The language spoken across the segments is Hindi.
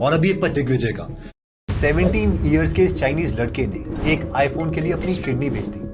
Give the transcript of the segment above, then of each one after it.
और अब ये पद दिग्विजय का। 17 इयर्स के इस चाइनीज लड़के ने एक आईफोन के लिए अपनी किडनी बेच दी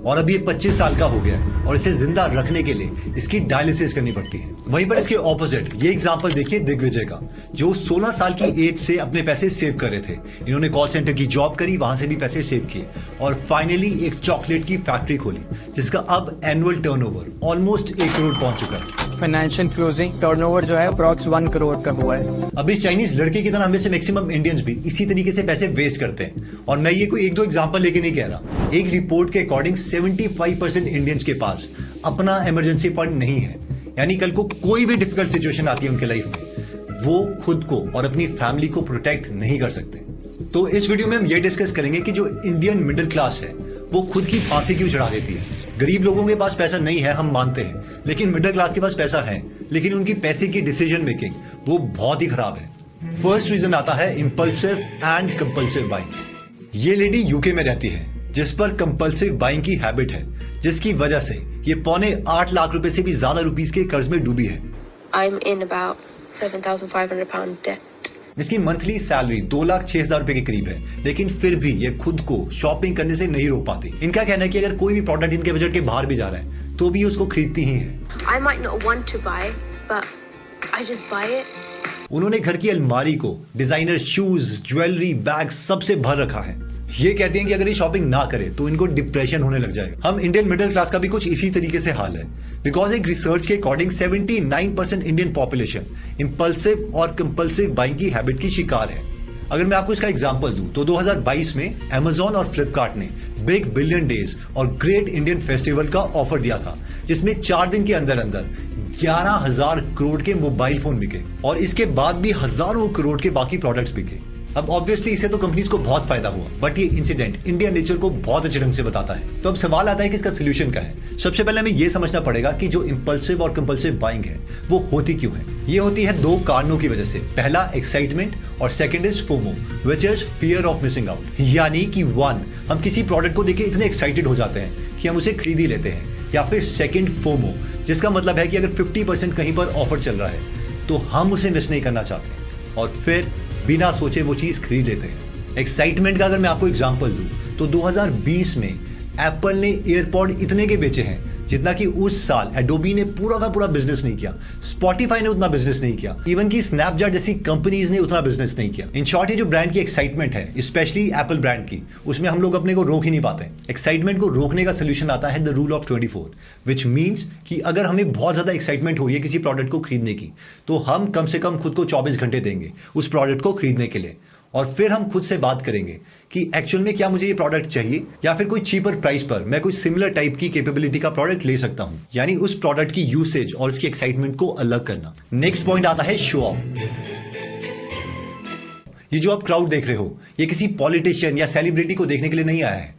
और अब ये 25 साल का हो गया है और इसे जिंदा रखने के लिए इसकी डायलिसिस करनी पड़ती है। वहीं पर इसके ऑपोजिट ये एग्जांपल देखिए दिग्विजय का, जो 16 साल की एज से अपने पैसे सेव कर रहे थे। इन्होंने कॉल सेंटर की जॉब करी, वहां से भी पैसे सेव किए और फाइनली एक चॉकलेट की फैक्ट्री खोली जिसका अब एनुअल टर्नओवर ऑलमोस्ट 1 करोड़ पहुंच चुका है। फाइनेंशियल क्लोजिंग टर्नओवर जो है अप्रॉक्स 1 करोड़ का हुआ है। अब इस चाइनीज लड़के की तरह हमें से मैक्सिमम इंडियंस भी इसी तरीके से पैसे वेस्ट करते हैं और मैं ये कोई 1-2 एग्जांपल लेके नहीं कह रहा। एक रिपोर्ट के अकॉर्डिंग 75% इंडियंस के पास अपना इमरजेंसी फंड नहीं है, यानी कल को कोई भी डिफिकल्ट सिचुएशन आती है उनके लाइफ में, वो खुद को और अपनी फैमिली को प्रोटेक्ट नहीं कर सकते। तो इस वीडियो में हम ये डिस्कस करेंगे कि जो इंडियन मिडिल क्लास है वो खुद की फांसी क्यों चढ़ा देती है। गरीब लोगों के पास पैसा नहीं है हम मानते हैं, लेकिन मिडिल क्लास के पास पैसा है, लेकिन उनकी पैसे की डिसीजन मेकिंग वो बहुत ही खराब है। फर्स्ट रीजन आता है इंपल्सिव एंड कंपल्सिव बाइंग। ये लेडी यूके में रहती है जिस पर कंपल्सिव बाइंग की हैबिट है, जिसकी वजह से ये 8.25 लाख रुपए से भी ज्यादा रुपीस के कर्ज में डूबी है। I'm in about £7,500 debt. जिसकी मंथली सैलरी 2,06,000 रुपए के करीब है, लेकिन फिर भी ये खुद को शॉपिंग करने से नहीं रोक पाती। इनका कहना है कि अगर कोई भी प्रोडक्ट इनके बजट के बाहर भी जा रहा है तो भी उसको खरीदती ही है। I might not want to buy, but I just buy it. उन्होंने घर की अलमारी को डिजाइनर शूज, ज्वेलरी, बैग सबसे भर रखा है। ये कहते हैं कि अगर ये शॉपिंग ना करे तो इनको डिप्रेशन होने लग जाएगा। हम इंडियन मिडिल क्लास का भी कुछ इसी तरीके से हाल है, बिकॉज एक रिसर्च के अकॉर्डिंग 79% इंडियन पॉपुलेशन इंपल्सिव और कंपल्सिव बाइंग की हैबिट की शिकार है। अगर मैं आपको इसका एग्जांपल दूं तो 2022 में Amazon और फ्लिपकार्ट ने बिग बिलियन डेज और ग्रेट इंडियन फेस्टिवल का ऑफर दिया था, जिसमें 4 दिन के अंदर अंदर 11,000 करोड़ के मोबाइल फोन बिके और इसके बाद भी हजारों करोड़ के बाकी प्रोडक्ट्स बिके। अब ऑब्वियसली इससे तो कंपनीज को बहुत फायदा हुआ, बट ये इंसिडेंट इंडियन नेचर को बहुत अच्छे ढंग से बताता है। तो अब सवाल आता है कि इसका सोल्यूशन क्या है। सबसे पहले हमें ये समझना पड़ेगा कि जो इंपल्सिव और कंपल्सिव बाइंग है वो होती क्यों है। ये होती है 2 कारणों की वजह से। पहला एक्साइटमेंट और second is FOMO, which is fear of missing out. यानी कि 1, हम किसी प्रोडक्ट को देख के इतने एक्साइटेड हो जाते हैं कि हम उसे खरीद ही लेते हैं, या फिर सेकंड फोमो, जिसका मतलब है कि अगर 50% कहीं पर ऑफर चल रहा है तो हम उसे मिस नहीं करना चाहते और फिर बिना सोचे वो चीज खरीद लेते हैं। एक्साइटमेंट का अगर मैं आपको एग्जांपल दूं तो 2020 में एप्पल ने एयरपॉड इतने के बेचे हैं जितना कि उस साल एडोबी ने पूरा का पूरा बिजनेस नहीं किया, स्पॉटिफाई ने उतना बिजनेस नहीं किया, इवन की स्नैपचैट जैसी कंपनीज ने उतना बिजनेस नहीं किया। इन शॉर्ट, ये जो ब्रांड की एक्साइटमेंट है, स्पेशली एप्पल ब्रांड की, उसमें हम लोग अपने को रोक ही नहीं पाते। एक्साइटमेंट को रोकने का सोल्यूशन आता है the rule of 24, which means कि अगर हमें बहुत ज्यादा एक्साइटमेंट हो रही है किसी प्रोडक्ट को खरीदने की तो हम कम से कम खुद को 24 घंटे देंगे उस प्रोडक्ट को खरीदने के लिए, और फिर हम खुद से बात करेंगे कि एक्चुअल में क्या मुझे ये प्रोडक्ट चाहिए या फिर कोई चीपर प्राइस पर मैं कोई सिमिलर टाइप की कैपेबिलिटी का प्रोडक्ट ले सकता हूं। यानी उस प्रोडक्ट की यूसेज और उसकी एक्साइटमेंट को अलग करना। नेक्स्ट पॉइंट आता है शो ऑफ। ये जो आप क्राउड देख रहे हो, ये किसी पॉलिटिशियन या सेलिब्रिटी को देखने के लिए नहीं आया है।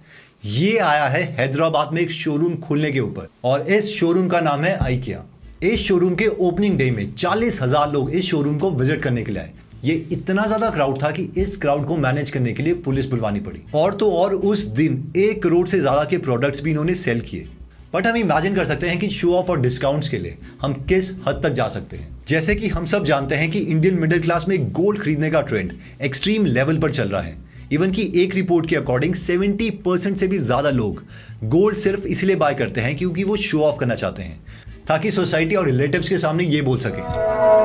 ये आया है हैदराबाद में एक शोरूम खोलने के ऊपर, और इस शोरूम का नाम है IKEA। इस शोरूम के ओपनिंग डे में 40,000 लोग इस शोरूम को विजिट करने के लिए आए। ये इतना ज्यादा क्राउड था कि इस क्राउड को मैनेज करने के लिए पुलिस बुलवानी पड़ी, और तो और उस दिन 1 करोड़ से ज्यादा के प्रोडक्ट्स भी इन्होंने सेल किए। बट हम इमेजिन कर सकते हैं कि शो ऑफ और डिस्काउंट्स के लिए हम किस हद तक जा सकते हैं। जैसे कि हम सब जानते हैं कि इंडियन मिडिल क्लास में गोल्ड खरीदने का ट्रेंड एक्सट्रीम लेवल पर चल रहा है। इवन की एक रिपोर्ट के अकॉर्डिंग 70% से भी ज्यादा लोग गोल्ड सिर्फ इसलिए बाय करते हैं क्योंकि वो शो ऑफ करना चाहते हैं, ताकि सोसाइटी और रिलेटिव्स के सामने ये बोल सके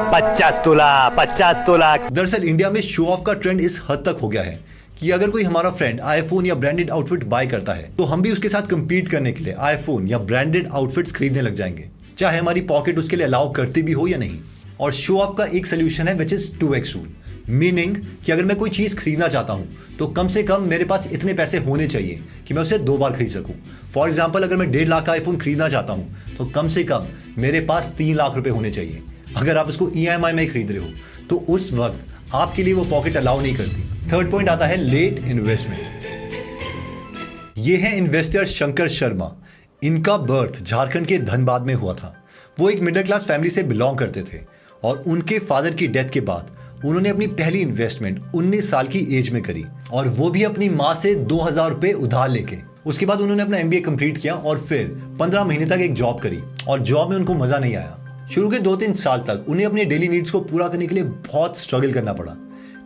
50 तोला। दरअसल इंडिया में शो ऑफ का ट्रेंड इस हद तक हो गया है कि अगर कोई हमारा फ्रेंड आईफोन या ब्रांडेड आउटफिट बाय करता है तो हम भी उसके साथ कंपीट करने के लिए आईफोन या ब्रांडेड आउटफिट्स खरीदने लग जाएंगे, चाहे हमारी पॉकेट उसके लिए अलाउ करती भी हो या नहीं। और शो ऑफ का एक सोल्यूशन है which is 2x rule, meaning कि अगर मैं कोई चीज खरीदना चाहता हूं तो कम से कम मेरे पास इतने पैसे होने चाहिए कि मैं उसे 2 बार खरीद सकूं। फॉर एग्जाम्पल, अगर मैं 1.5 लाख का आईफोन खरीदना चाहता हूं तो कम से कम मेरे पास 3 लाख रुपए होने चाहिए। अगर आप उसको EMI में खरीद रहे हो तो उस वक्त आपके लिए वो पॉकेट अलाउ नहीं करती। थर्ड पॉइंट आता है लेट इन्वेस्टमेंट। ये है इन्वेस्टर शंकर शर्मा। इनका बर्थ झारखंड के धनबाद में हुआ था। वो एक मिडिल क्लास फैमिली से बिलोंग करते थे और उनके फादर की डेथ के बाद उन्होंने अपनी पहली इन्वेस्टमेंट 19 साल की एज में करी, और वो भी अपनी माँ से 2,000 रुपए उधार लेके। उसके बाद उन्होंने अपना MBA कंप्लीट किया और फिर 15 महीने तक एक जॉब करी, और जॉब में उनको मजा नहीं आया। शुरू के 2-3 साल तक उन्हें अपने डेली नीड्स को पूरा करने के लिए बहुत स्ट्रगल करना पड़ा,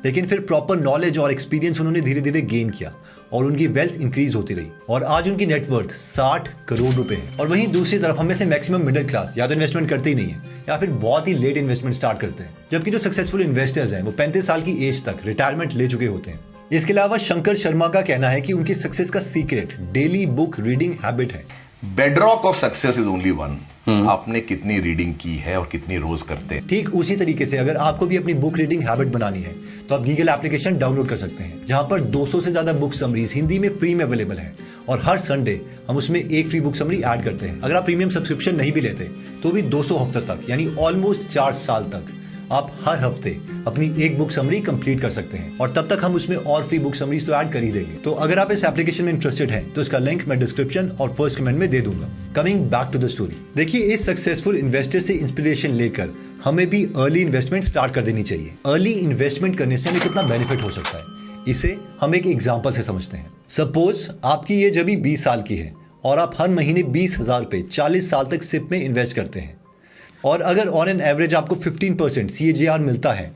लेकिन फिर प्रॉपर नॉलेज और एक्सपीरियंस उन्होंने धीरे धीरे गेन किया और उनकी वेल्थ इंक्रीज होती रही और आज उनकी नेटवर्थ 60 करोड़ रुपए है। और वहीं दूसरी तरफ हम में से मैक्सिमम मिडिल क्लास या तो इन्वेस्टमेंट करते ही नहीं है या फिर बहुत ही लेट इन्वेस्टमेंट स्टार्ट करते हैं, जबकि जो सक्सेसफुल इन्वेस्टर्स हैं वो 35 साल की एज तक रिटायरमेंट ले चुके होते हैं। इसके अलावा शंकर शर्मा का कहना है कि उनकी सक्सेस का secret daily book reading habit है। Bedrock of success is only one, आपने कितनी रीडिंग की है और कितनी रोज करते हैं। ठीक उसी तरीके से अगर आपको भी अपनी बुक रीडिंग हैबिट बनानी है तो आप गूगल एप्लीकेशन डाउनलोड कर सकते हैं, जहां पर 200 से ज्यादा बुक समरीज हिंदी में फ्री में अवेलेबल है और हर संडे हम उसमें एक फ्री बुक समरी ऐड करते हैं। अगर आप प्रीमियम सब्सक्रिप्शन नहीं भी लेते तो भी 200 हफ्ते तक यानी ऑलमोस्ट 4 साल तक आप हर हफ्ते अपनी एक बुक समरी कंप्लीट कर सकते हैं और तब तक हम उसमें और फ्री बुक समरीज तो ऐड कर ही देंगे। तो अगर आप इस एप्लीकेशन में इंटरेस्टेड हैं तो इसका लिंक मैं डिस्क्रिप्शन और फर्स्ट कमेंट में दे दूंगा। Coming back to the story, देखिए इस सक्सेसफुल इन्वेस्टर से इंस्पिरेशन लेकर हमें भी अर्ली इन्वेस्टमेंट स्टार्ट कर देनी चाहिए। अर्ली इन्वेस्टमेंट करने से हमें कितना बेनिफिट हो सकता है इसे हम एक एग्जाम्पल से समझते हैं। सपोज आपकी एज अभी 20 साल की है और आप हर महीने 20,000 रुपए 40 साल तक सिप में इन्वेस्ट करते हैं और अगर ऑन एन एवरेज आपको 15% CAGR मिलता है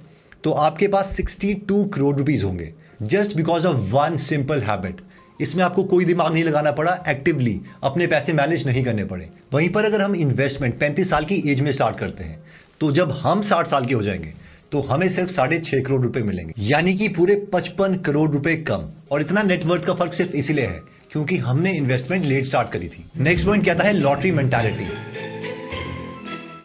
तो आपके पास 62 करोड़ रुपीस होंगे just because of one simple habit. इसमें आपको कोई दिमाग नहीं लगाना पड़ा, एक्टिवली अपने पैसे मैनेज नहीं करने पड़े। वहीं पर अगर हम इन्वेस्टमेंट 35 साल की एज में स्टार्ट करते हैं तो जब हम 60 साल के हो जाएंगे तो हमें सिर्फ 6.5 करोड़ रुपए मिलेंगे, यानी कि पूरे 55 करोड़ रुपए कम। और इतना नेटवर्थ का फर्क सिर्फ इसीलिए है क्योंकि हमने इन्वेस्टमेंट लेट स्टार्ट करी थी। नेक्स्ट पॉइंट कहता है लॉटरी मेंटालिटी,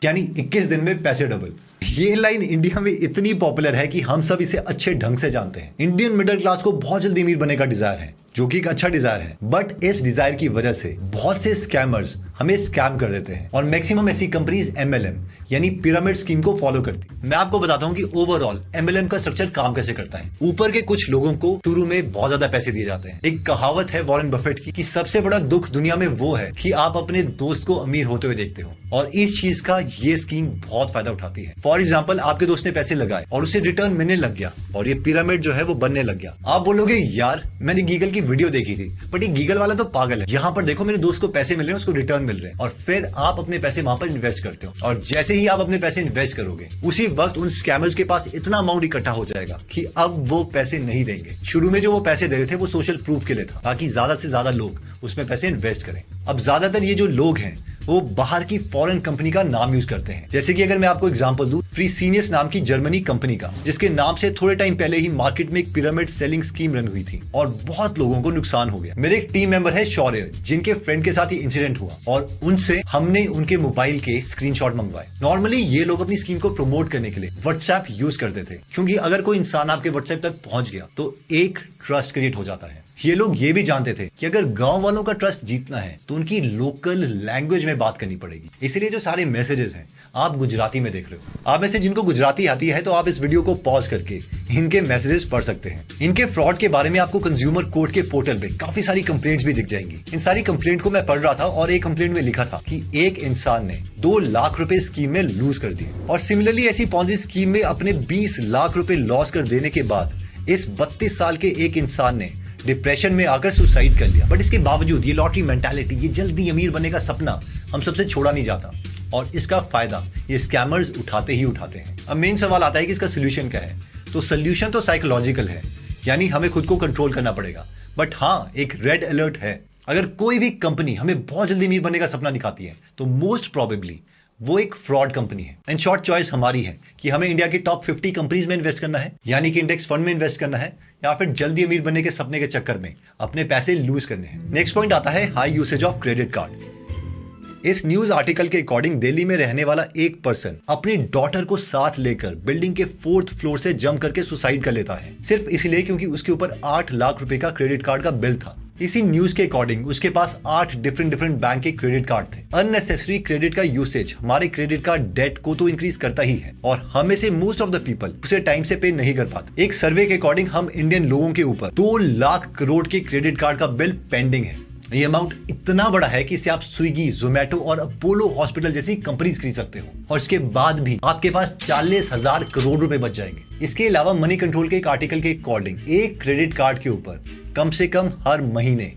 यानी 21 दिन में पैसे डबल। ये लाइन इंडिया में इतनी पॉपुलर है कि हम सब इसे अच्छे ढंग से जानते हैं। इंडियन मिडिल क्लास को बहुत जल्दी अमीर बनने का डिजायर है, जो कि एक अच्छा डिजायर है, बट इस डिजायर की वजह से बहुत से स्कैमर्स हमें स्कैम कर देते हैं और मैक्सिमम ऐसी कंपनीज MLM यानी पिरामिड स्कीम को फॉलो करती। मैं आपको बताता हूं कि ओवरऑल MLM का स्ट्रक्चर काम कैसे करता है। ऊपर के कुछ लोगों को शुरू में बहुत ज्यादा पैसे दिए जाते हैं। एक कहावत है वॉरेन बफेट की कि सबसे बड़ा दुख दुनिया में वो है कि आप अपने दोस्त को अमीर होते हुए देखते हो, और इस चीज का ये स्कीम बहुत फायदा उठाती है। फॉर एग्जाम्पल, आपके दोस्त ने पैसे लगाए और उसे रिटर्न मिलने लग गया और ये पिरामिड जो है वो बनने लग गया। आप बोलोगे यार मैंने गूगल की वीडियो देखी थी, बट ये गूगल वाला तो पागल है, यहाँ पर देखो मेरे दोस्त को पैसे मिल रहे हैं, उसको रिटर्न मिल रहे हैं। और फिर आप अपने पैसे वहां पर इन्वेस्ट करते हो और जैसे ही आप अपने पैसे इन्वेस्ट करोगे उसी वक्त उन स्कैमर्स के पास इतना अमाउंट इकट्ठा हो जाएगा कि अब वो पैसे नहीं देंगे। शुरू में जो वो पैसे दे रहे थे वो सोशल प्रूफ के लिए था ताकि ज्यादा से ज्यादा लोग उसमें पैसे इन्वेस्ट करें। अब ज्यादातर ये जो लोग हैं वो बाहर की फॉरेन कंपनी का नाम यूज करते हैं, जैसे कि अगर मैं आपको एग्जांपल दूं फ्रीसीनियस नाम की जर्मनी कंपनी का, जिसके नाम से थोड़े टाइम पहले ही मार्केट में एक पिरामिड सेलिंग स्कीम रन हुई थी और बहुत लोगों को नुकसान हो गया। मेरे एक टीम मेंबर है शौर्य, जिनके फ्रेंड के साथ ये इंसिडेंट हुआ और उनसे हमने उनके मोबाइल के स्क्रीनशॉट मंगवाए। नॉर्मली ये लोग अपनी स्कीम को प्रमोट करने के लिए व्हाट्सएप यूज करते थे, क्योंकि अगर कोई इंसान आपके व्हाट्सएप तक पहुंच गया तो एक ट्रस्ट क्रिएट हो जाता है। ये लोग ये भी जानते थे कि अगर गांव वालों का ट्रस्ट जीतना है तो उनकी लोकल लैंग्वेज में बात करनी पड़ेगी। इसलिए जो सारे मैसेजेस हैं आप गुजराती में देख रहे हो। आप में से जिनको गुजराती आती है तो आप इस वीडियो को पॉज करके इनके मैसेजेस पढ़ सकते हैं। इनके फ्रॉड के बारे में आपको कंज्यूमर कोर्ट के पोर्टल पे काफी सारी कंप्लेंट्स भी दिख जाएंगी। इन सारी कंप्लेंट को मैं पढ़ रहा था और एक कंप्लेंट में लिखा था कि एक इंसान ने 2 लाख रुपए स्कीम में लूज कर दिए और सिमिलरली ऐसी पॉन्जी स्कीम में अपने 20 लाख रुपए लॉस कर देने के बाद इस 32 साल के एक इंसान ने डिप्रेशन में आकर सुसाइड कर लिया। बट इसके बावजूद ये लॉटरी मेंटालिटी, ये जल्दी अमीर बनने का सपना हम सबसे छोड़ा नहीं जाता और इसका फायदा ये स्कैमर्स उठाते ही उठाते हैं। अब मेन सवाल आता है कि इसका सोल्यूशन क्या है। तो सोल्यूशन तो साइकोलॉजिकल है, यानी हमें खुद को कंट्रोल करना पड़ेगा। बट हाँ, एक रेड अलर्ट है। अगर कोई भी कंपनी हमें बहुत जल्दी अमीर बनने का सपना दिखाती है तो मोस्ट प्रोबेबली वो एक फ्रॉड कंपनी है। एंड शॉर्ट चॉइस हमारी है कि हमें इंडिया की टॉप 50 कंपनीज में इन्वेस्ट करना है, यानी कि इंडेक्स फंड में इन्वेस्ट करना है, या फिर जल्दी अमीर बनने के सपने के चक्कर में अपने पैसे लूज करने हैं। नेक्स्ट पॉइंट आता है high usage of credit card. इस न्यूज आर्टिकल के अकॉर्डिंग दिल्ली में रहने वाला एक पर्सन अपनी डॉटर को साथ लेकर बिल्डिंग के 4th फ्लोर से जंप करके सुसाइड कर लेता है, सिर्फ इसलिए क्योंकि उसके ऊपर 8 लाख रुपए का क्रेडिट कार्ड का बिल था। इसी न्यूज के अकॉर्डिंग उसके पास 8 डिफरेंट बैंक के क्रेडिट कार्ड थे। अननेसेसरी क्रेडिट का यूसेज हमारे क्रेडिट कार्ड डेट को तो इंक्रीज करता ही है और हमें से मोस्ट ऑफ द पीपल उसे टाइम से पे नहीं कर पाते। एक सर्वे के अकॉर्डिंग हम इंडियन लोगों के ऊपर 2 लाख करोड़ के क्रेडिट कार्ड का बिल पेंडिंग है। ये अमाउंट इतना बड़ा है कि इसे आप स्विगी, जोमेटो और अपोलो हॉस्पिटल जैसी कंपनीज खरीद सकते हो और इसके बाद भी आपके पास 40,000 करोड़ रुपए बच जाएंगे। इसके अलावा मनी कंट्रोल के एक आर्टिकल के अकॉर्डिंग एक क्रेडिट कार्ड के ऊपर कम से कम हर महीने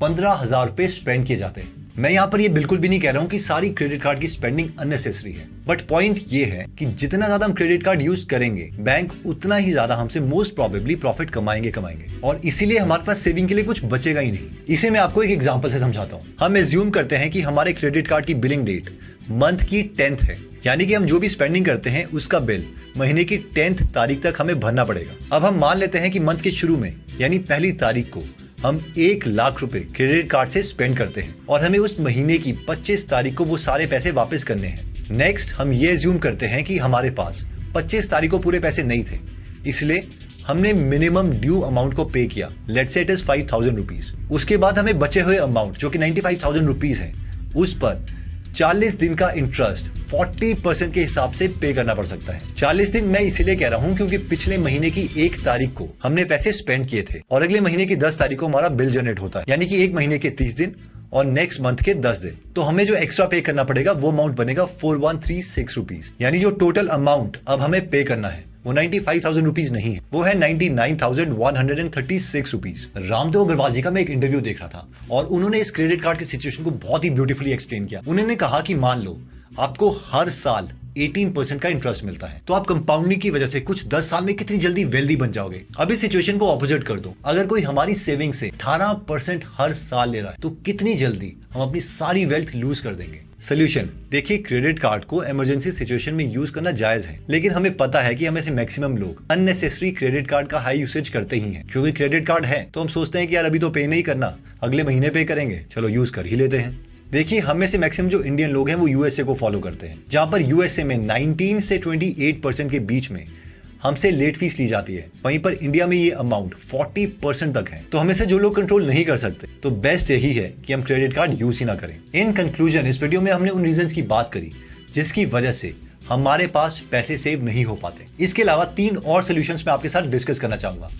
15,000 रुपए स्पेंड किए जाते हैं। मैं यहाँ पर ये बिल्कुल भी नहीं कह रहा हूँ कि सारी क्रेडिट कार्ड की स्पेंडिंग अननेसेसरी है, बट पॉइंट ये है कि जितना ज्यादा हम क्रेडिट कार्ड यूज करेंगे बैंक उतना ही ज्यादा हमसे मोस्ट प्रोबेबली प्रॉफिट कमाएंगे और इसीलिए हमारे पास सेविंग के लिए कुछ बचेगा ही नहीं। इसे मैं आपको एक एग्जांपल से समझाता हूँ। हम एज्यूम करते हैं कि हमारे क्रेडिट कार्ड की बिलिंग डेट मंथ की 10th है, यानी कि हम जो भी स्पेंडिंग करते हैं उसका बिल महीने की 10th तारीख तक हमें भरना पड़ेगा। अब हम मान लेते हैं कि मंथ के शुरू में यानी पहली तारीख को हम 1 लाख रुपए क्रेडिट कार्ड से स्पेंड करते हैं और हमें उस महीने की 25 तारीख को वो सारे पैसे वापस करने हैं। नेक्स्ट हम ये एज्यूम करते हैं कि हमारे पास 25 तारीख को पूरे पैसे नहीं थे, इसलिए हमने मिनिमम ड्यू अमाउंट को पे किया, let's say it is 5,000 rupees. उसके बाद हमें बचे हुए अमाउंट जो कि 95,000 रुपीज है उस पर 40 दिन का इंटरेस्ट 40% के हिसाब से पे करना पड़ सकता है। 40 दिन मैं इसीलिए कह रहा हूं क्योंकि पिछले महीने की 1 तारीख को हमने पैसे स्पेंड किए थे और अगले महीने की 10 तारीख को हमारा बिल जनरेट होता है, यानी कि एक महीने के 30 दिन और नेक्स्ट मंथ के 10 दिन। तो हमें जो एक्स्ट्रा पे करना पड़ेगा वो अमाउंट बनेगा 4136 रुपीज, यानी जो टोटल अमाउंट अब हमें पे करना है वो 95,000 रुपीज नहीं है, वो है 99,136 रुपीज। रामदेव अग्रवाल जी का मैं एक इंटरव्यू देख रहा था और उन्होंने इस क्रेडिट कार्ड की सिचुएशन को बहुत ही ब्यूटीफुली एक्सप्लेन किया। उन्होंने कहा कि मान लो आपको हर साल 18% का इंटरेस्ट मिलता है, तो आप कंपाउंडिंग की वजह से कुछ 10 साल में कितनी जल्दी वेल्दी बन जाओगे। अब इस सिचुएशन को ऑपोजिट कर दो, अगर कोई हमारी सेविंग से 18% हर साल ले रहा है तो कितनी जल्दी हम अपनी सारी वेल्थ लूज कर देंगे। सोल्यूशन देखिए, क्रेडिट कार्ड को इमरजेंसी सिचुएशन में यूज करना जायज है, लेकिन हमें पता है कि हमें से मैक्सिमम लोग अननेसेसरी क्रेडिट कार्ड का हाई यूसेज करते ही हैं। क्योंकि क्रेडिट कार्ड है तो हम सोचते हैं कि यार अभी तो पे नहीं करना, अगले महीने पे करेंगे, चलो यूज कर ही लेते हैं। देखिए, हम में से मैक्सिमम जो इंडियन लोग हैं वो यूएसए को फॉलो करते हैं, जहां पर यूएसए में 19 से 28% के बीच में हमसे लेट फीस ली जाती है। वहीं पर इंडिया में ये अमाउंट 40% तक है। तो हमें से जो लोग कंट्रोल नहीं कर सकते तो बेस्ट यही है कि हम क्रेडिट कार्ड यूज ही ना करें। इन कंक्लूजन, इस वीडियो में हमने उन रीजंस की बात करी जिसकी वजह से हमारे पास पैसे सेव नहीं हो पाते। इसके अलावा 3 और सोल्यूशंस मैं आपके साथ डिस्कस करना चाहूंगा।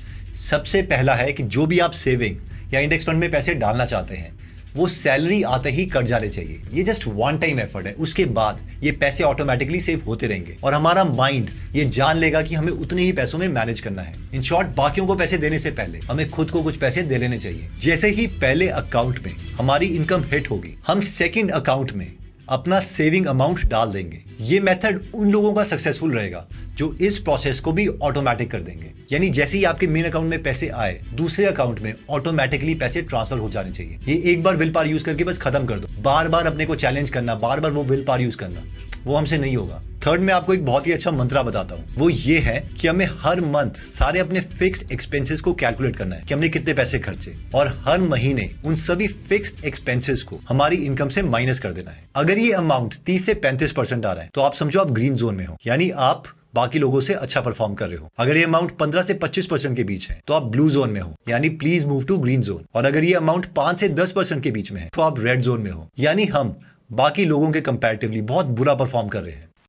सबसे पहला है कि जो भी आप सेविंग या इंडेक्स फंड में पैसे डालना चाहते हैं वो सैलरी आते ही कट जाने चाहिए। ये जस्ट वन टाइम एफर्ट है, उसके बाद ये पैसे ऑटोमेटिकली सेव होते रहेंगे और हमारा माइंड ये जान लेगा कि हमें उतने ही पैसों में मैनेज करना है। इन शॉर्ट, बाकियों को पैसे देने से पहले हमें खुद को कुछ पैसे दे लेने चाहिए। जैसे ही पहले अकाउंट में हमारी इनकम हिट होगी, हम सेकेंड अकाउंट में अपना सेविंग अमाउंट डाल देंगे। ये मेथड उन लोगों का सक्सेसफुल रहेगा जो इस प्रोसेस को भी ऑटोमेटिक कर देंगे, यानी जैसे ही आपके मेन अकाउंट में पैसे आए दूसरे अकाउंट में ऑटोमेटिकली पैसे ट्रांसफर हो जाने चाहिए। ये एक बार विल पावर यूज करके बस खत्म कर दो। बार बार अपने को चैलेंज करना, बार बार वो विल पावर यूज करना, वो हमसे नहीं होगा। थर्ड, मैं आपको एक बहुत ही अच्छा मंत्रा बताता हूँ, वो ये है कि हमें हर मंथ सारे अपने फिक्स्ड एक्सपेंसेस को कैलकुलेट करना है कि हमने कितने पैसे खर्चे और हर महीने उन सभी फिक्स्ड एक्सपेंसेस को हमारी इनकम से माइनस कर देना है। अगर ये अमाउंट 30 से 35% आ रहा है तो आप समझो आप ग्रीन जोन में हो, यानी आप बाकी लोगों से अच्छा परफॉर्म कर रहे हो। अगर ये अमाउंट 15 से 25% के बीच है तो आप ब्लू जोन में हो, यानी please move to green zone. और अगर ये अमाउंट 5 से 10% के बीच में है तो आप रेड जोन में हो, यानी हम बाकी लोगों के कंपैरेटिवली बहुत बुरा परफॉर्म कर रहे हैं।